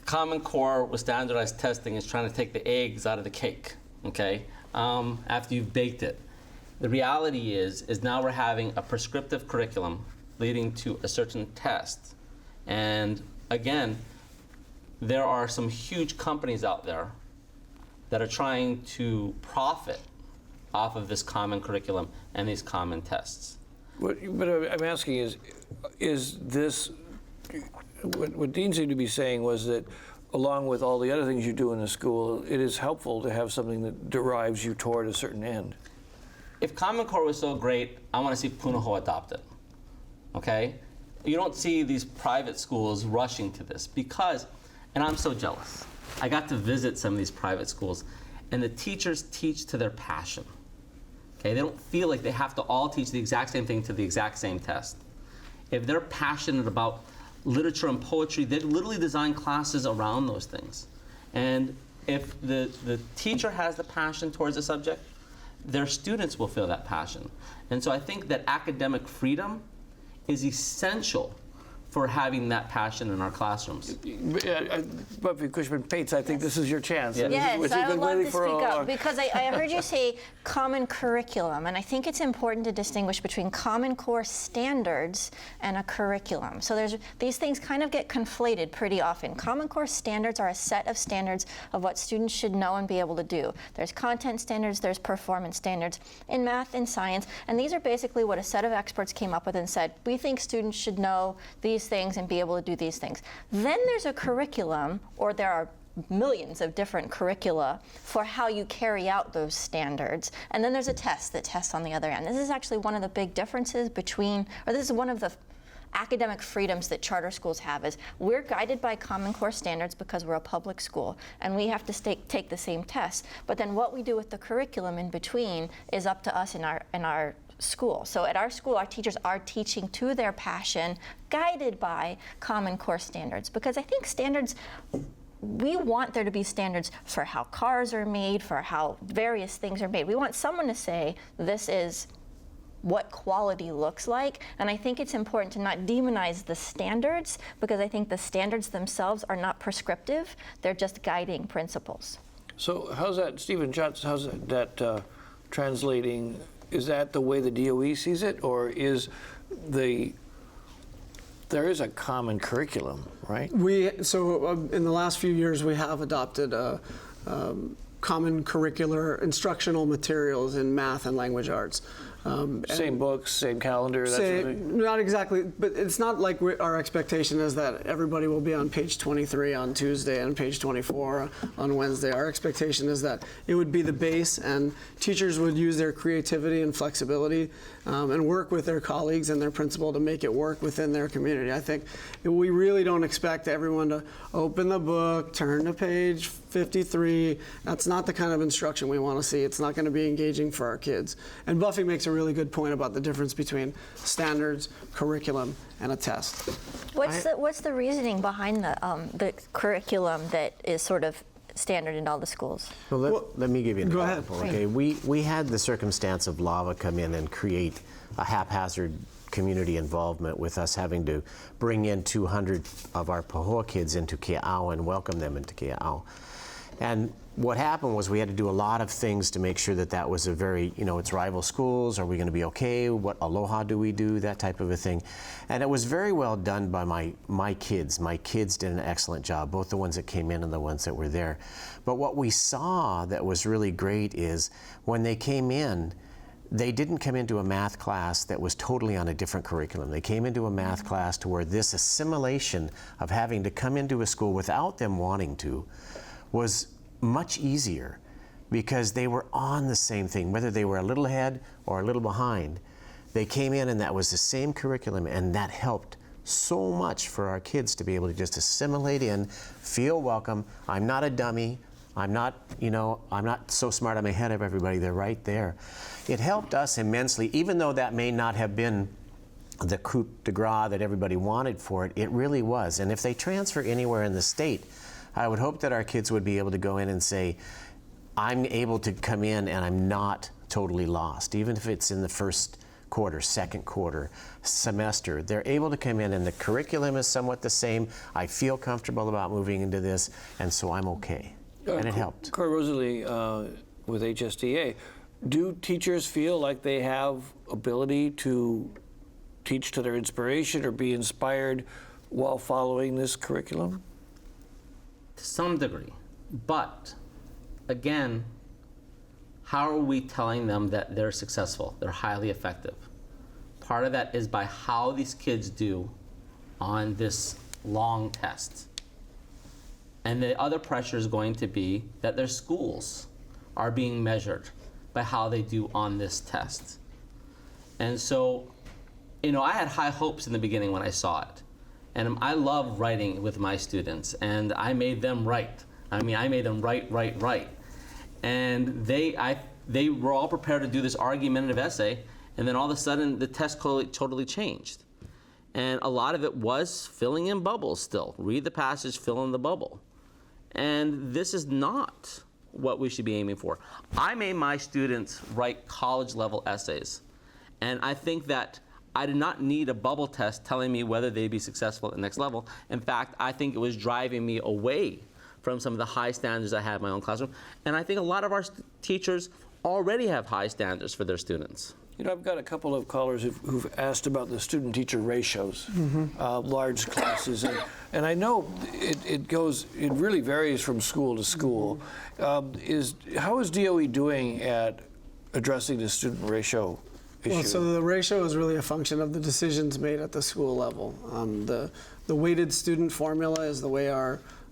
Common Core with standardized testing is trying to take the eggs out of the cake, okay, after you've baked it. The reality is now we're having a prescriptive curriculum leading to a certain test. And again, there are some huge companies out there that are trying to profit off of this common curriculum and these common tests. But I'm asking is this, what Dean seemed to be saying was that along with all the other things you do in the school, it is helpful to have something that derives you toward a certain end. If Common Core was so great, I want to see Punahou adopt it, okay? You don't see these private schools rushing to this because, and I'm so jealous, I got to visit some of these private schools, and the teachers teach to their passion. Okay, they don't feel like they have to all teach the exact same thing to the exact same test. If they're passionate about literature and poetry, they literally design classes around those things. And if the teacher has the passion towards the subject, their students will feel that passion. And so I think that academic freedom is essential for having that passion in our classrooms. Buffy Cushman-Pates, I think this is your chance. Yeah. Yes, What I you've would been love waiting to for speak all up along. because I heard you say common curriculum, and I think it's important to distinguish between common core standards and a curriculum. So these things kind of get conflated pretty often. Common core standards are a set of standards of what students should know and be able to do. There's content standards, there's performance standards in math and science, and these are basically what a set of experts came up with and said, we think students should know these things and be able to do these things. Then there's a curriculum, or there are millions of different curricula for how you carry out those standards. And then there's a test that tests on the other end. This is actually one of the big differences between, or this is one of the academic freedoms that charter schools have, is we're guided by Common Core standards because we're a public school and we have to take the same tests. But then what we do with the curriculum in between is up to us in our school. So at our school, our teachers are teaching to their passion, guided by Common Core standards. Because I think standards, we want there to be standards for how cars are made, for how various things are made. We want someone to say, this is what quality looks like. And I think it's important to not demonize the standards, because I think the standards themselves are not prescriptive. They're just guiding principles. So how's that, Stephen Schatz, how's that translating? Is that the way the DOE sees it, or is there is a common curriculum, right? In the last few years, we have adopted common curricular instructional materials in math and language arts. Same books, same calendar, that sort of thing? Not exactly, but it's not like our expectation is that everybody will be on page 23 on Tuesday and page 24 on Wednesday. Our expectation is that it would be the base, and teachers would use their creativity and flexibility and work with their colleagues and their principal to make it work within their community. I think we really don't expect everyone to open the book, turn to page 53. That's not the kind of instruction we want to see. It's not going to be engaging for our kids. And Buffy makes a really good point about the difference between standards, curriculum, and a test. What's the reasoning behind the curriculum that is sort of standard in all the schools? Well, let me give you an go example. ahead. Okay, we had the circumstance of lava come in and create a haphazard community involvement with us having to bring in 200 of our Pahoa kids into Kea'au and welcome them into Kea'au. And what happened was we had to do a lot of things to make sure that was a very, it's rival schools. Are we going to be okay? What aloha do we do? That type of a thing. And it was very well done by my kids. My kids did an excellent job, both the ones that came in and the ones that were there. But what we saw that was really great is when they came in, they didn't come into a math class that was totally on a different curriculum. They came into a math class to where this assimilation of having to come into a school without them wanting to was much easier, because they were on the same thing, whether they were a little ahead or a little behind. They came in and that was the same curriculum, and that helped so much for our kids to be able to just assimilate in, feel welcome. I'm not a dummy. I'm not so smart I'm ahead of everybody. They're right there. It helped us immensely, even though that may not have been the coup de grace that everybody wanted for it. It really was. And if they transfer anywhere in the state, I would hope that our kids would be able to go in and say, I'm able to come in and I'm not totally lost, even if it's in the first quarter, second quarter, semester. They're able to come in and the curriculum is somewhat the same. I feel comfortable about moving into this, and so I'm okay. And it helped. Corey Rosalie with HSDA, do teachers feel like they have ability to teach to their inspiration or be inspired while following this curriculum? To some degree. But again, how are we telling them that they're successful, they're highly effective? Part of that is by how these kids do on this long test. And the other pressure is going to be that their schools are being measured by how they do on this test. And so, I had high hopes in the beginning when I saw it. And I love writing with my students, and I made them write. I made them write. And they were all prepared to do this argumentative essay, and then all of a sudden the test totally changed. And a lot of it was filling in bubbles still. Read the passage, fill in the bubble. And this is not what we should be aiming for. I made my students write college-level essays. And I think that I did not need a bubble test telling me whether they'd be successful at the next level. In fact, I think it was driving me away from some of the high standards I had in my own classroom. And I think a lot of our teachers already have high standards for their students. You know, I've got a couple of callers who've asked about the student-teacher ratios, large classes, and I know it really varies from school to school. How is DOE doing at addressing the student ratio issue? Well, so the ratio is really a function of the decisions made at the school level. The weighted student formula is the way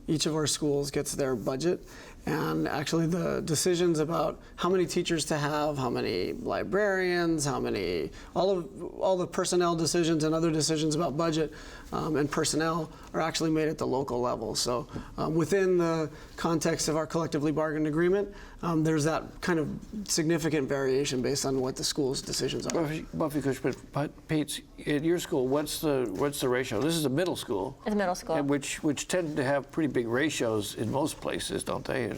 each of our schools gets their budget. And actually the decisions about how many teachers to have, how many librarians, all the personnel decisions and other decisions about budget and personnel are actually made at the local level. So within the context of our collectively bargained agreement, there's that kind of significant variation based on what the school's decisions are. Buffy Cush, but Pete, at your school, what's the ratio? This is a middle school. It's middle school. And which tend to have pretty big ratios in most places, don't they?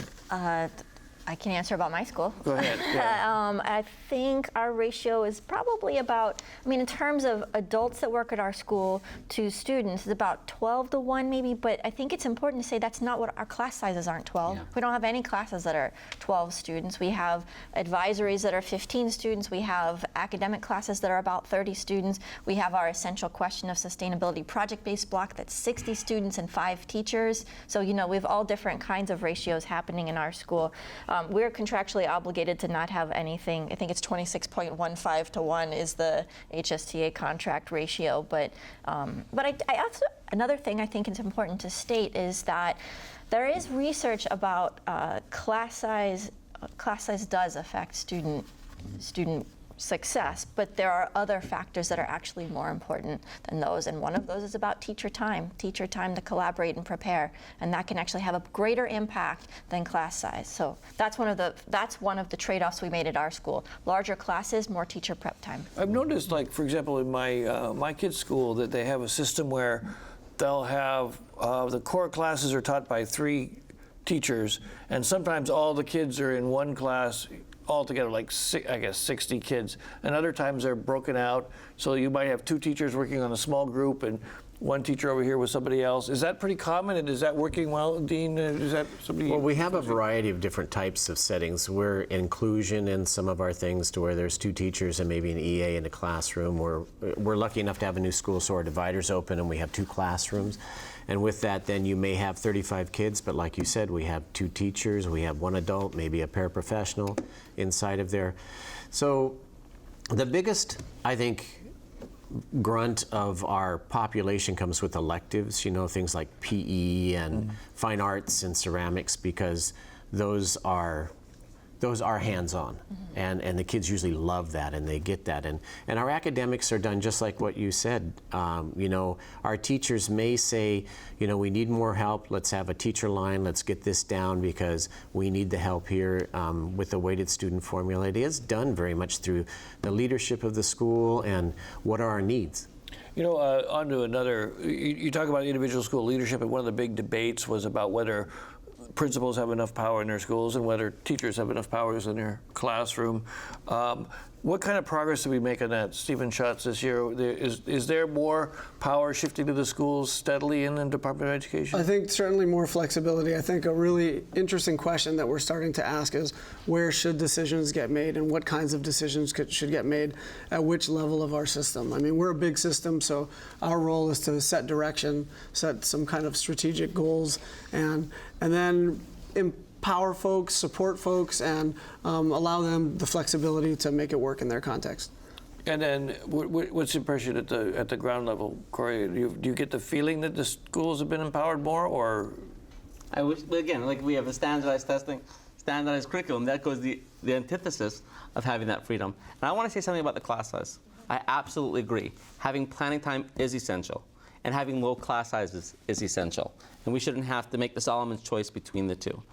I can answer about my school. Go ahead. Yeah. I think our ratio is probably about, in terms of adults that work at our school to students, it's about 12 to 1 maybe, but I think it's important to say that's not what our class sizes aren't 12. Yeah. We don't have any classes that are 12 students. We have advisories that are 15 students. We have academic classes that are about 30 students. We have our essential question of sustainability project-based block that's 60 students and 5 teachers. So, we have all different kinds of ratios happening in our school. We're contractually obligated to not have anything. I think it's 26.15 to 1 is the HSTA contract ratio. But I also, another thing I think is important to state is that there is research about class size. Class size does affect student success, but there are other factors that are actually more important than those, and one of those is about teacher time to collaborate and prepare, and that can actually have a greater impact than class size. So that's one of the trade-offs we made at our school. Larger classes, more teacher prep time. I've noticed, like, for example, in my kids' school, that they have a system where they'll have the core classes are taught by 3 teachers, and sometimes all the kids are in one class altogether, like 60 kids, and other times they're broken out, so you might have 2 teachers working on a small group and 1 teacher over here with somebody else. Is that pretty common, and is that working well, Dean? Is that somebody? Well, we have a variety of different types of settings. We're inclusion in some of our things to where there's 2 teachers and maybe an EA in a classroom. We're lucky enough to have a new school, so our divider's open and we have 2 classrooms. And with that, then you may have 35 kids, but like you said, we have 2 teachers, we have 1 adult, maybe a paraprofessional inside of there. So the biggest, I think, grunt of our population comes with electives, things like PE and fine arts and ceramics, because those are hands-on, and the kids usually love that and they get that, and our academics are done just like what you said. Our teachers may say, we need more help, let's have a teacher line, let's get this down because we need the help here. With the weighted student formula, it is done very much through the leadership of the school and what are our needs. On to another, you talk about individual school leadership, and one of the big debates was about whether principals have enough power in their schools and whether teachers have enough powers in their classroom. What kind of progress did we make on that, Stephen Schatz, this year? Is there more power shifting to the schools steadily in the Department of Education? I think certainly more flexibility. I think a really interesting question that we're starting to ask is where should decisions get made and what kinds of decisions should get made at which level of our system. We're a big system, so our role is to set direction, set some kind of strategic goals, and then empower folks, support folks, and allow them the flexibility to make it work in their context. And then, what's the impression at the ground level, Corey? Do you get the feeling that the schools have been empowered more, or? I wish, again, like we have the standardized testing, standardized curriculum. That goes the antithesis of having that freedom. And I want to say something about the class size. I absolutely agree. Having planning time is essential, and having low class sizes is essential. And we shouldn't have to make the Solomon's choice between the 2.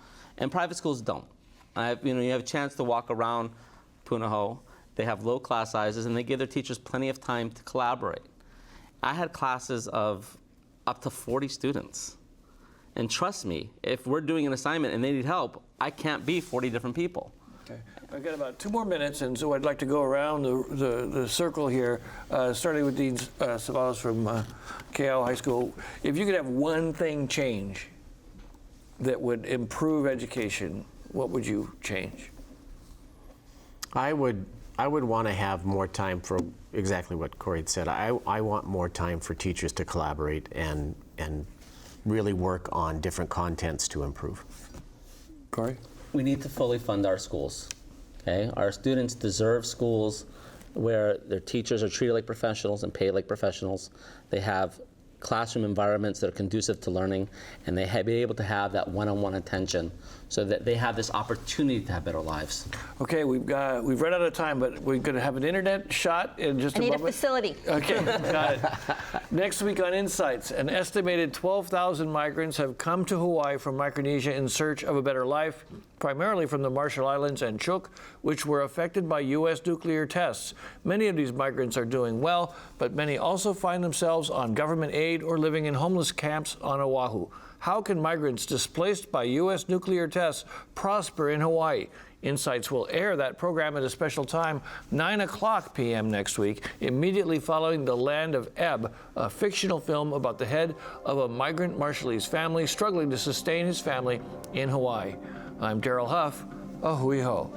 And private schools don't. You have a chance to walk around Punahou. They have low class sizes, and they give their teachers plenty of time to collaborate. I had classes of up to 40 students. And trust me, if we're doing an assignment and they need help, I can't be 40 different people. Okay. I've got about 2 more minutes, and so I'd like to go around the circle here, starting with Dean Savalas from Keau High School. If you could have one thing change that would improve education, what would you change? I would want to have more time for exactly what Corey had said. I want more time for teachers to collaborate and really work on different contents to improve. Corey? We need to fully fund our schools. Okay? Our students deserve schools where their teachers are treated like professionals and paid like professionals. They have classroom environments that are conducive to learning, and they be able to have that one-on-one attention so that they have this opportunity to have better lives. Okay, we've run out of time, but we're going to have an internet shot in just a moment. I need a facility. Okay, got it. Next week on Insights, an estimated 12,000 migrants have come to Hawaii from Micronesia in search of a better life, primarily from the Marshall Islands and Chuuk, which were affected by U.S. nuclear tests. Many of these migrants are doing well, but many also find themselves on government aid or living in homeless camps on Oahu. How can migrants displaced by U.S. nuclear tests prosper in Hawaii? Insights will air that program at a special time, 9:00 p.m. next week, immediately following The Land of Ebb, a fictional film about the head of a migrant Marshallese family struggling to sustain his family in Hawaii. I'm Daryl Huff. A hui ho.